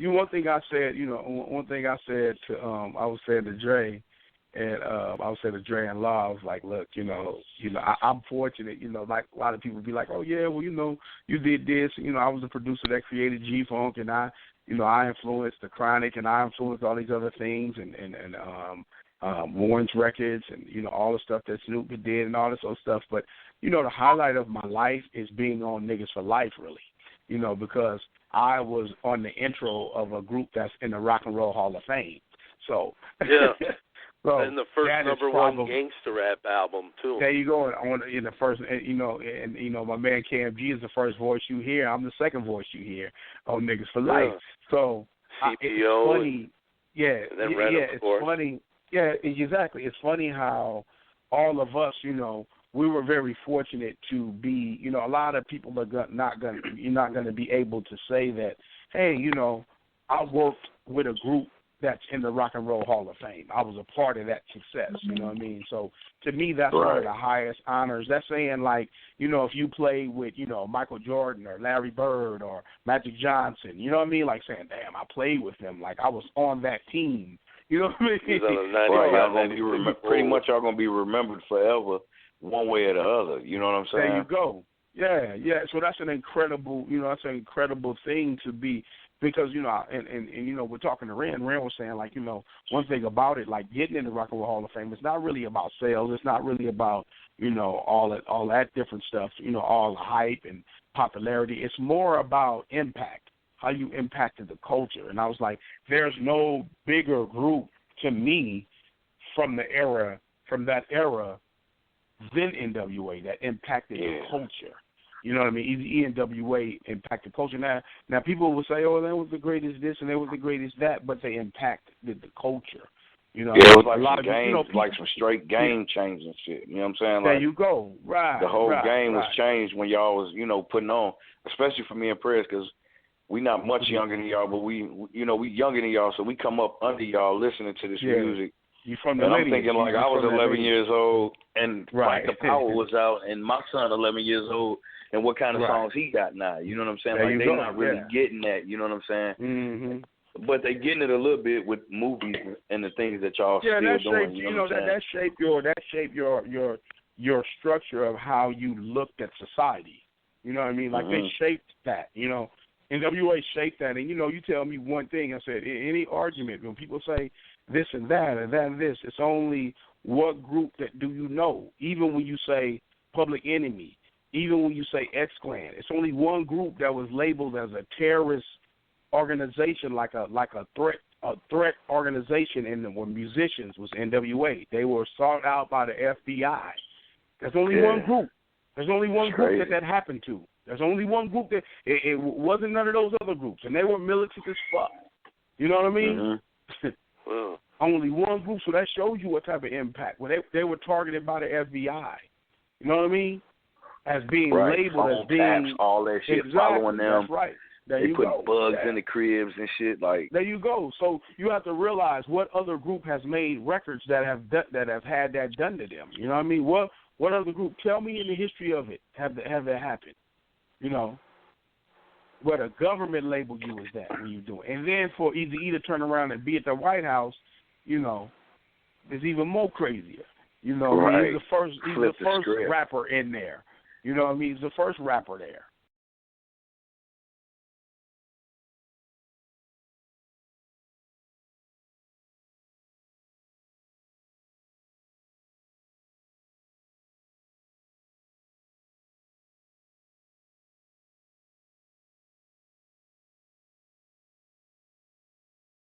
one thing I said, one thing I said to, I was saying to Dre, and I was saying to Dre and Law, I was like, look, I'm fortunate, like a lot of people be like, oh yeah, well, you did this, I was a producer that created G-Funk, and I influenced the Chronic, and I influenced all these other things, and Warren's Records, and all the stuff that Snoop did, and all this other stuff. But the highlight of my life is being on Niggas for Life, really, because I was on the intro of a group that's in the Rock and Roll Hall of Fame. So yeah. So and the first number one gangster rap album too. There you go. In the first, my man KMG is the first voice you hear. I'm the second voice you hear on Niggas for Life. So CPO, it's funny. And then it's funny. Yeah, exactly. It's funny how all of us, we were very fortunate to be. A lot of people are not going to be able to say that. Hey, I worked with a group that's in the Rock and Roll Hall of Fame. I was a part of that success, you know what I mean? So to me, that's one of the highest honors. That's saying, like, if you play with, Michael Jordan or Larry Bird or Magic Johnson, you know what I mean? Like saying, damn, I played with them. Like, I was on that team. You know what I mean? Y'all gonna be pretty much y'all going to be remembered forever one way or the other. You know what I'm saying? There you go. Yeah. So that's an incredible, thing to be. Because, and we're talking to Ren. Ren was saying, like, one thing about it, like getting in the Rock and Roll Hall of Fame, it's not really about sales. It's not really about, all that different stuff, all the hype and popularity. It's more about impact, how you impacted the culture. And I was like, there's no bigger group to me from that era than N.W.A. that impacted the culture. You know what I mean? Eazy-E and N.W.A. impacted culture. Now people will say, "Oh, that was the greatest this and that was the greatest that," but they impacted the culture. It was like a lot of game, like some straight game changing shit. You know what I'm saying? There you go. Right. The whole game was changed when y'all was, putting on, especially for me and Prez, because we not much younger than y'all, but we younger than y'all, so we come up under y'all listening to this music. You from the and lineage. I'm thinking like I was 11 years old, and Fight the Power was out, and my son 11 years old. And what kind of songs he got now? You know what I'm saying? There like they're not really getting that. You know what I'm saying? Mm-hmm. But they're getting it a little bit with movies and the things that y'all still doing. That shaped your structure of how you looked at society. You know what I mean? Like they shaped that. N.W.A. shaped that. And you tell me one thing. I said any argument when people say this and that and that and this, it's only what group that do you know. Even when you say Public Enemy. Even when you say X-Clan, it's only one group that was labeled as a terrorist organization, like a threat organization, and were musicians was N.W.A. They were sought out by the FBI. There's only one group. There's only one group that happened to. There's only one group that it wasn't none of those other groups, and they were militant as fuck. You know what I mean? Only one group, so that shows you what type of impact. Well, they were targeted by the FBI. You know what I mean? As being labeled as being all that shit following them. That's right. They put bugs in the cribs and shit. Like there you go. So you have to realize what other group has made records that have had that done to them. You know what I mean? What other group? Tell me in the history of it have that happened? Where the government labeled you as that when you do it, and then for Eazy-E to turn around and be at the White House, is even more crazier. He's the first rapper in there. You know what I mean? He's the first rapper there.